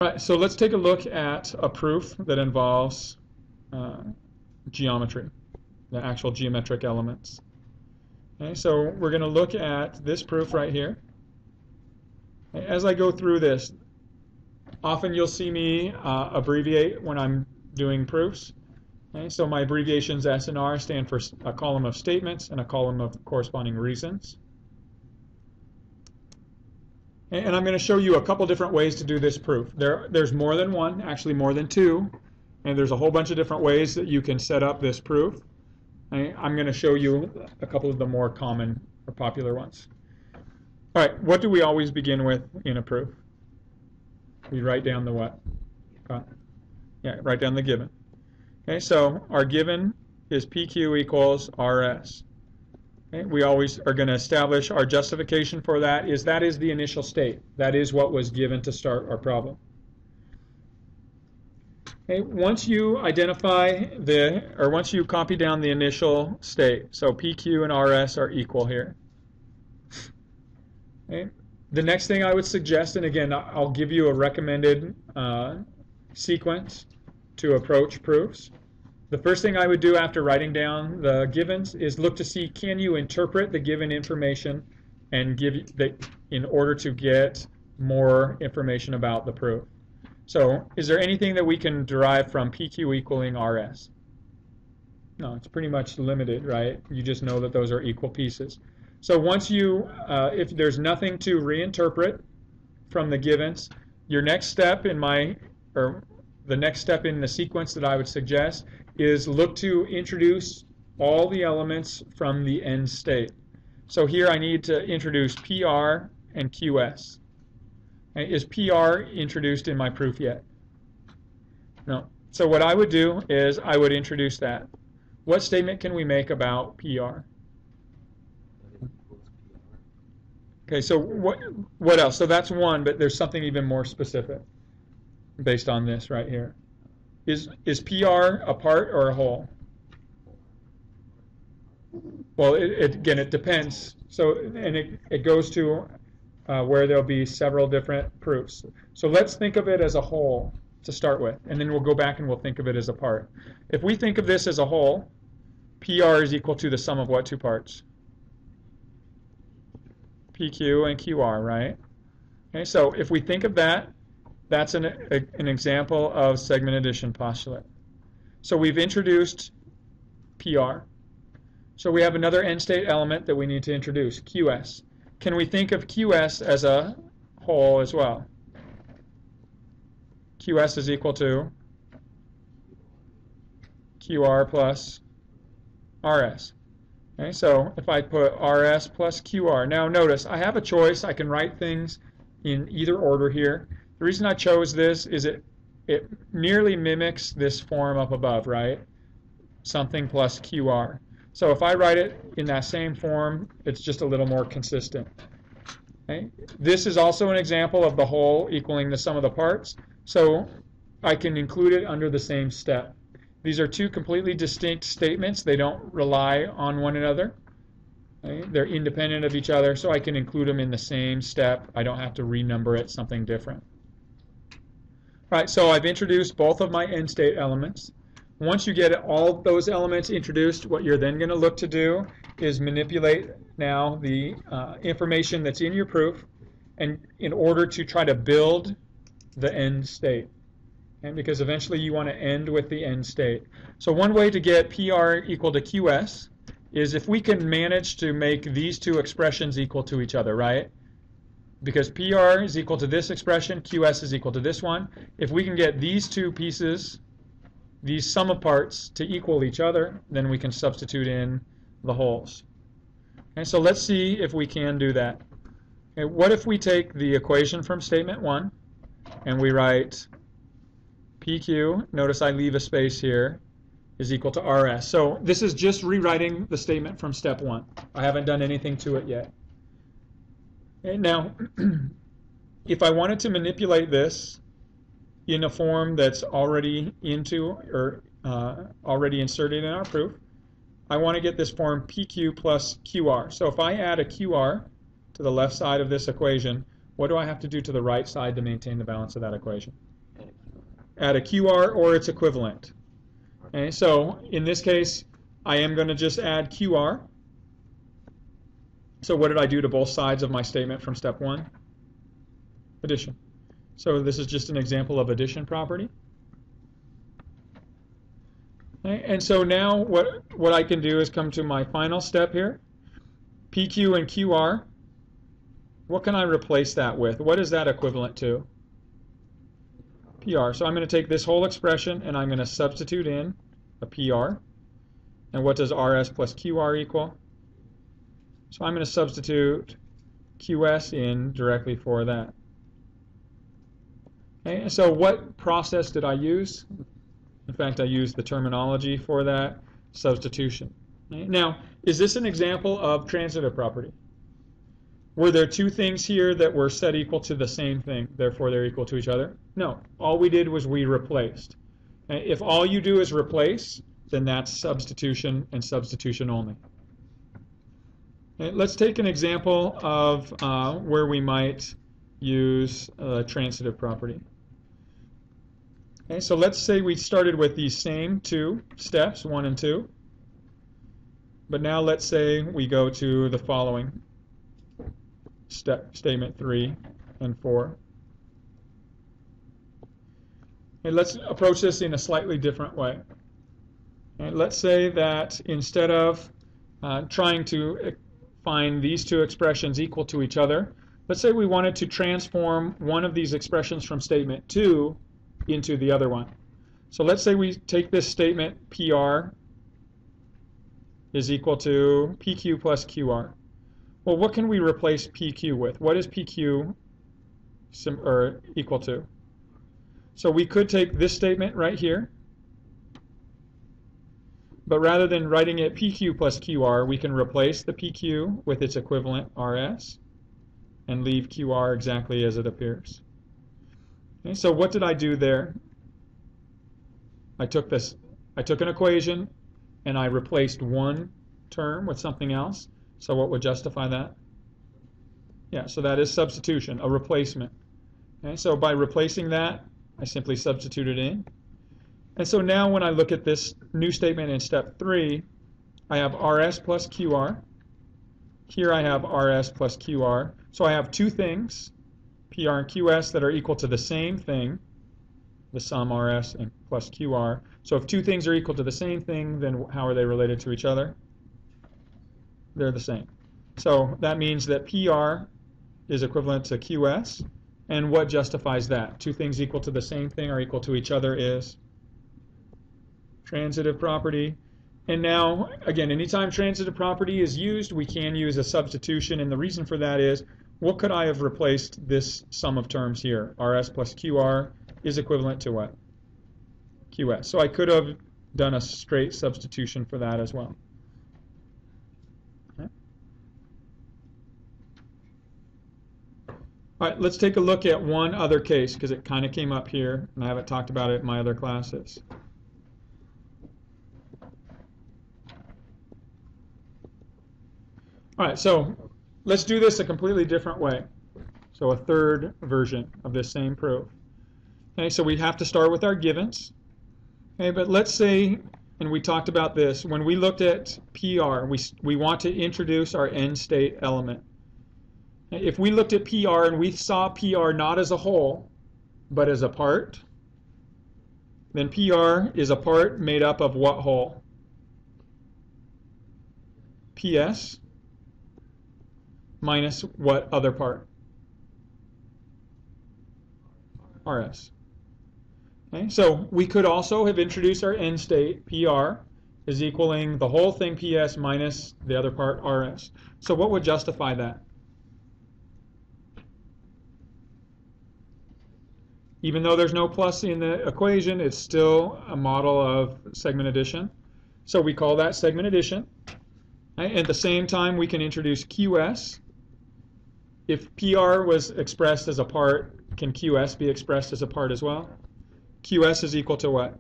All right, so let's take a look at a proof that involves geometry, the actual geometric elements. Okay, so we're going to look at this proof right here. As I go through this, often you'll see me abbreviate when I'm doing proofs. Okay, so my abbreviations S and R stand for a column of statements and a column of corresponding reasons. And I'm going to show you a couple different ways to do this proof. There's more than one, actually more than two, and there's a whole bunch of different ways that you can set up this proof. I'm going to show you a couple of the more common or popular ones. All right, what do we always begin with in a proof? We write down the what? Write down the given. Okay, so our given is PQ equals RS. Okay, we always are going to establish our justification for that is the initial state. That is what was given to start our problem. Okay, once you identify once you copy down the initial state, so PQ and RS are equal here. Okay, the next thing I would suggest, and again, I'll give you a recommended sequence to approach proofs. The first thing I would do after writing down the givens is look to see, can you interpret the given information and in order to get more information about the proof. So is there anything that we can derive from PQ equaling RS? No, it's pretty much limited, right? You just know that those are equal pieces. So once you, if there's nothing to reinterpret from the givens, your next step the next step in the sequence that I would suggest is look to introduce all the elements from the end state. So here I need to introduce PR and QS. Okay, is PR introduced in my proof yet? No. So what I would do is I would introduce that. What statement can we make about PR? Okay, so what else? So that's one, but there's something even more specific based on this right here. Is PR a part or a whole? Well, again, it depends. So, and it goes to where there'll be several different proofs. So let's think of it as a whole to start with, and then we'll go back and we'll think of it as a part. If we think of this as a whole, PR is equal to the sum of what two parts? PQ and QR, right? Okay, so if we think of that, that's an example of segment addition postulate. So we've introduced PR. So we have another end state element that we need to introduce, QS. Can we think of QS as a whole as well? QS is equal to QR plus RS. Okay, so if I put RS plus QR, now notice I have a choice. I can write things in either order here. The reason I chose this is it nearly mimics this form up above, right? Something plus QR. So if I write it in that same form, it's just a little more consistent. Okay? This is also an example of the whole equaling the sum of the parts. So I can include it under the same step. These are two completely distinct statements. They don't rely on one another. Okay? They're independent of each other, so I can include them in the same step. I don't have to renumber it something different. All right, so I've introduced both of my end state elements. Once you get all those elements introduced, what you're then going to look to do is manipulate now the information that's in your proof, and in order to try to build the end state. And because eventually you want to end with the end state. So one way to get PR equal to QS is if we can manage to make these two expressions equal to each other, right? Because PR is equal to this expression, QS is equal to this one. If we can get these two pieces, these sum of parts, to equal each other, then we can substitute in the wholes. Okay, so let's see if we can do that. Okay, what if we take the equation from statement 1 and we write PQ, notice I leave a space here, is equal to RS. So this is just rewriting the statement from step 1. I haven't done anything to it yet. Okay, now, if I wanted to manipulate this in a form that's already already inserted in our proof, I want to get this form PQ plus QR. So if I add a QR to the left side of this equation, what do I have to do to the right side to maintain the balance of that equation? add a QR or its equivalent. Okay, so in this case, I am going to just add QR. So what did I do to both sides of my statement from step 1? Addition. So this is just an example of addition property. Okay, and so now what I can do is come to my final step here. PQ and QR. What can I replace that with? What is that equivalent to? PR. So I'm going to take this whole expression and I'm going to substitute in a PR. And what does RS plus QR equal? So I'm going to substitute QS in directly for that. Okay, and so what process did I use? In fact, I used the terminology for that, substitution. Okay, now, is this an example of transitive property? Were there two things here that were set equal to the same thing, therefore they're equal to each other? No. All we did was we replaced. If all you do is replace, then that's substitution and substitution only. Okay, let's take an example of where we might use transitive property. Okay, so let's say we started with these same two steps, 1 and 2. But now let's say we go to the following statement 3 and 4. And let's approach this in a slightly different way. And let's say that instead of trying to find these two expressions equal to each other, let's say we wanted to transform one of these expressions from statement 2 into the other one. So let's say we take this statement PR is equal to PQ plus QR. Well, what can we replace PQ with? What is PQ equal to? So we could take this statement right here, but rather than writing it PQ plus QR, we can replace the PQ with its equivalent RS and leave QR exactly as it appears. Okay, so what did I do there? I took an equation and I replaced one term with something else. So what would justify that? Yeah, so that is substitution, a replacement. Okay, so by replacing that, I simply substitute it in. And so now when I look at this new statement in step 3, I have RS plus QR. Here I have RS plus QR. So I have two things, PR and QS, that are equal to the same thing, the sum RS and plus QR. So if two things are equal to the same thing, then how are they related to each other? They're the same. So that means that PR is equivalent to QS. And what justifies that? Two things equal to the same thing or equal to each other is transitive property. And now, again, anytime transitive property is used, we can use a substitution. And the reason for that is, what could I have replaced this sum of terms here? RS plus QR is equivalent to what? QS. So I could have done a straight substitution for that as well. Okay. All right, let's take a look at one other case because it kind of came up here and I haven't talked about it in my other classes. All right, so let's do this a completely different way. So a third version of this same proof. Okay, so we have to start with our givens. Okay, but let's say, and we talked about this, when we looked at PR, we want to introduce our end state element. If we looked at PR and we saw PR not as a whole, but as a part, then PR is a part made up of what whole? PS minus what other part? RS. Okay, so we could also have introduced our end state, PR, is equaling the whole thing PS minus the other part RS. So what would justify that? Even though there's no plus in the equation, it's still a model of segment addition. So we call that segment addition. Okay, at the same time, we can introduce QS. If PR was expressed as a part, can QS be expressed as a part as well? QS is equal to what?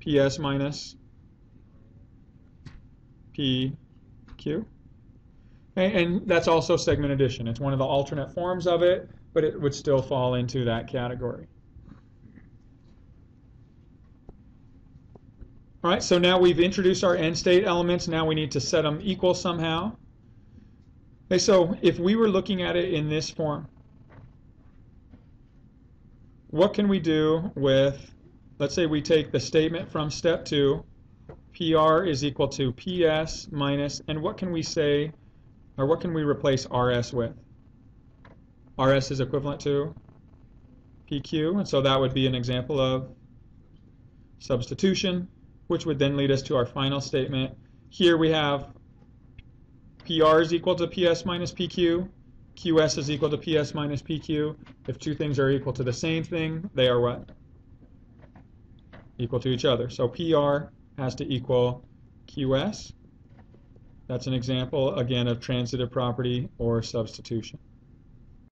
PS minus PQ. Okay, and that's also segment addition. It's one of the alternate forms of it, but it would still fall into that category. All right, so now we've introduced our end state elements. Now we need to set them equal somehow. Okay, so if we were looking at it in this form, what can we do with, let's say we take the statement from step 2, PR is equal to PS minus, and what can we say, or what can we replace RS with? RS is equivalent to PQ, and so that would be an example of substitution, which would then lead us to our final statement. Here we have PR is equal to PS minus PQ, QS is equal to PS minus PQ. If two things are equal to the same thing, they are what? Equal to each other. So PR has to equal QS. That's an example, again, of transitive property or substitution.